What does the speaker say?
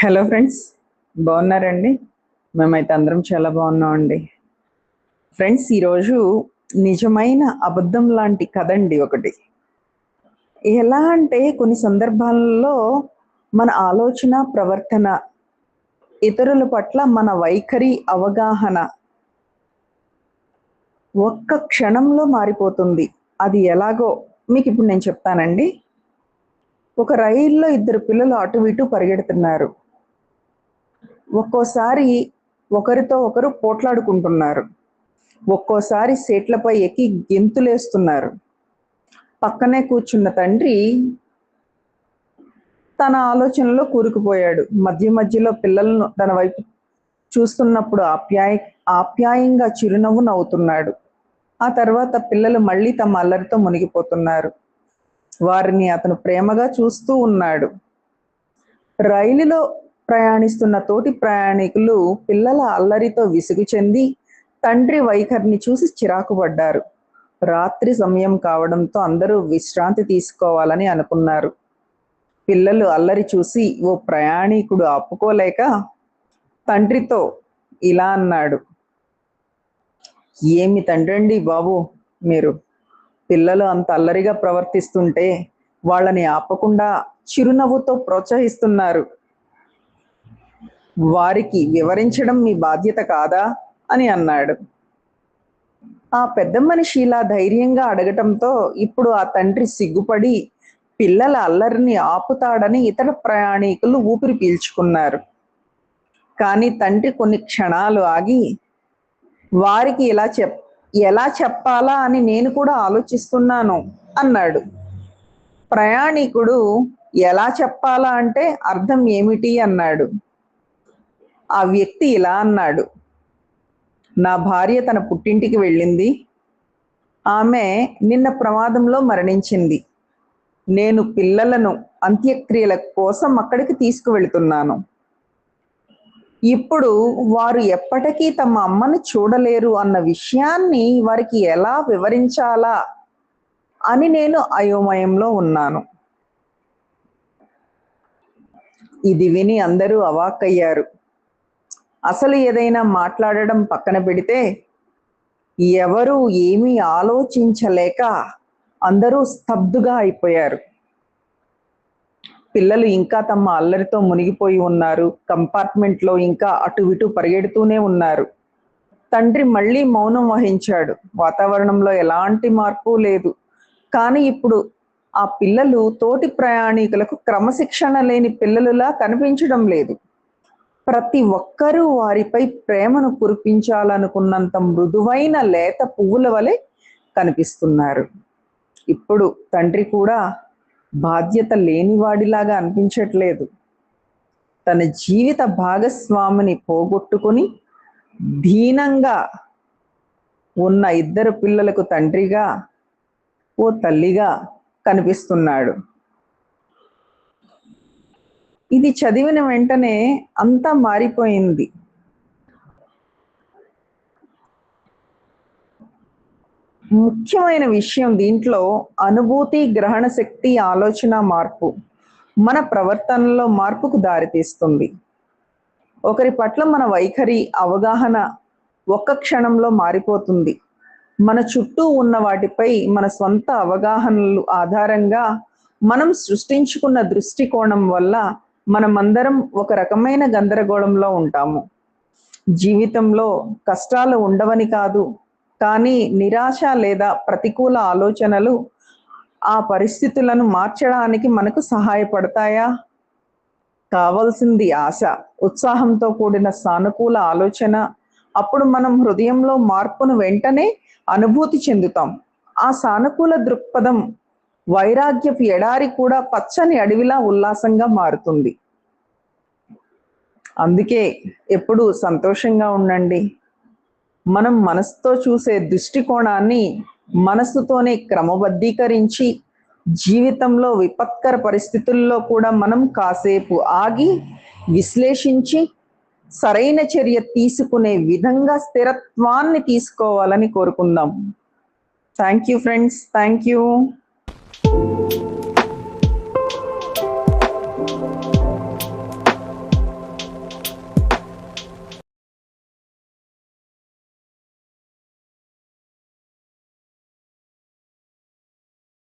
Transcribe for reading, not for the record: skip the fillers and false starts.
Hello friends, బాగున్నారండి? మేమైతే అందరం చాలా బాగున్నామండి. ఫ్రెండ్స్, ఈరోజు నిజమైన అబద్ధం లాంటి కథ అండి ఒకటి. ఎలా అంటే కొన్ని సందర్భాలలో మన ఆలోచన, ప్రవర్తన, ఇతరుల పట్ల మన వైఖరి, అవగాహన ఒక్క క్షణంలో మారిపోతుంది. అది ఎలాగో మీకు ఇప్పుడు నేను చెప్తానండి. ఒక రైల్లో ఇద్దరు పిల్లలు అటు ఇటు పరిగెడుతున్నారు. ఒక్కోసారి ఒకరితో ఒకరు పోట్లాడుకుంటున్నారు. ఒక్కోసారి సీట్లపై ఎక్కి గెంతులేస్తున్నారు. పక్కనే కూర్చున్న తండ్రి తన ఆలోచనలో కూరుకుపోయాడు. మధ్య మధ్యలో పిల్లలను తన వైపు చూస్తున్నప్పుడు ఆప్యాయంగా చిరునవ్వు నవ్వుతున్నాడు. ఆ తర్వాత పిల్లలు మళ్ళీ తమ అల్లరితో మునిగిపోతున్నారు. వారిని అతను ప్రేమగా చూస్తూ ఉన్నాడు. రైలులో ప్రయాణిస్తున్న తోటి ప్రయాణికులు పిల్లల అల్లరితో విసుగు చెంది తండ్రి వైఖరిని చూసి చిరాకు పడ్డారు. రాత్రి సమయం కావడంతో అందరూ విశ్రాంతి తీసుకోవాలని అనుకున్నారు. పిల్లలు అల్లరి చూసి ఓ ప్రయాణికుడు ఆపుకోలేక తండ్రితో ఇలా అన్నాడు: ఏమి తండ్రండి బాబు మీరు! పిల్లలు అంత అల్లరిగా ప్రవర్తిస్తుంటే వాళ్ళని ఆపకుండా చిరునవ్వుతో ప్రోత్సహిస్తున్నారు. వారికి వివరించడం మీ బాధ్యత కాదా అని అన్నాడు. ఆ పెద్ద మనిషి ఇలా ధైర్యంగా అడగటంతో ఇప్పుడు ఆ తండ్రి సిగ్గుపడి పిల్లల అల్లరిని ఆపుతాడని ఇతర ప్రయాణికులు ఊపిరి పీల్చుకున్నారు. కానీ తండ్రి కొన్ని క్షణాలు ఆగి, వారికి ఎలా చెప్పాలా అని నేను కూడా ఆలోచిస్తున్నాను అన్నాడు. ప్రయాణికుడు ఎలా చెప్పాలా అంటే అర్థం ఏమిటి అన్నాడు. ఆ వ్యక్తి ఇలా అన్నాడు: నా భార్య తన పుట్టింటికి వెళ్ళింది. ఆమె నిన్న ప్రమాదంలో మరణించింది. నేను పిల్లలను అంత్యక్రియల కోసం అక్కడికి తీసుకువెళ్తున్నాను. ఇప్పుడు వారు ఎప్పటికీ తమ అమ్మని చూడలేరు అన్న విషయాన్ని వారికి ఎలా వివరించాలా అని నేను అయోమయంలో ఉన్నాను. ఇది విని అందరూ అవాక్కయ్యారు. అసలు ఏదైనా మాట్లాడడం పక్కన పెడితే ఎవరు ఏమీ ఆలోచించలేక అందరూ స్తబ్దుగా అయిపోయారు. పిల్లలు ఇంకా తమ అల్లరితో మునిగిపోయి ఉన్నారు. కంపార్ట్మెంట్లో ఇంకా అటు ఇటు పరిగెడుతూనే ఉన్నారు. తండ్రి మళ్ళీ మౌనం వహించాడు. వాతావరణంలో ఎలాంటి మార్పు లేదు. కానీ ఇప్పుడు ఆ పిల్లలు తోటి ప్రయాణికులకు క్రమశిక్షణ లేని పిల్లలులా కనిపించడం లేదు. ప్రతి ఒక్కరూ వారిపై ప్రేమను కురిపించాలనుకున్నంత మృదువైన లేత పువ్వుల వలె కనిపిస్తున్నారు. ఇప్పుడు తండ్రి కూడా బాధ్యత లేనివాడిలాగా అనిపించట్లేదు. తన జీవిత భాగస్వామిని పోగొట్టుకుని దీనంగా ఉన్న ఇద్దరు పిల్లలకు తండ్రిగా, ఓ తల్లిగా కనిపిస్తున్నాడు. ఇది చదివిన వెంటనే అంతా మారిపోయింది. ముఖ్యమైన విషయం దీంట్లో అనుభూతి, గ్రహణ శక్తి, ఆలోచన మార్పు మన ప్రవర్తనలో మార్పుకు దారితీస్తుంది. ఒకరి పట్ల మన వైఖరి, అవగాహన ఒక్క క్షణంలో మారిపోతుంది. మన చుట్టూ ఉన్న వాటిపై మన స్వంత అవగాహనలు ఆధారంగా మనం సృష్టించుకున్న దృష్టికోణం వల్ల మనమందరం ఒక రకమైన గందరగోళంలో ఉంటాము. జీవితంలో కష్టాలు ఉండవని కాదు, కానీ నిరాశ లేదా ప్రతికూల ఆలోచనలు ఆ పరిస్థితులను మార్చడానికి మనకు సహాయపడతాయా? కావాల్సింది ఆశ, ఉత్సాహంతో కూడిన సానుకూల ఆలోచన. అప్పుడు మనం హృదయంలో మార్పును వెంటనే అనుభూతి చెందుతాం. ఆ సానుకూల దృక్పథం వైరాగ్యపు ఎడారి కూడా పచ్చని అడవిలా ఉల్లాసంగా మారుతుంది. అందుకే ఎప్పుడూ సంతోషంగా ఉండండి. మనం మనసుతో చూసే దృష్టికోణాన్ని మనసుతోనే క్రమబద్ధీకరించి జీవితంలో విపత్కర పరిస్థితుల్లో కూడా మనం కాసేపు ఆగి విశ్లేషించి సరైన చర్య తీసుకునే విధంగా స్థిరత్వాన్ని తీసుకోవాలని కోరుకుందాం. Thank you friends, thank you.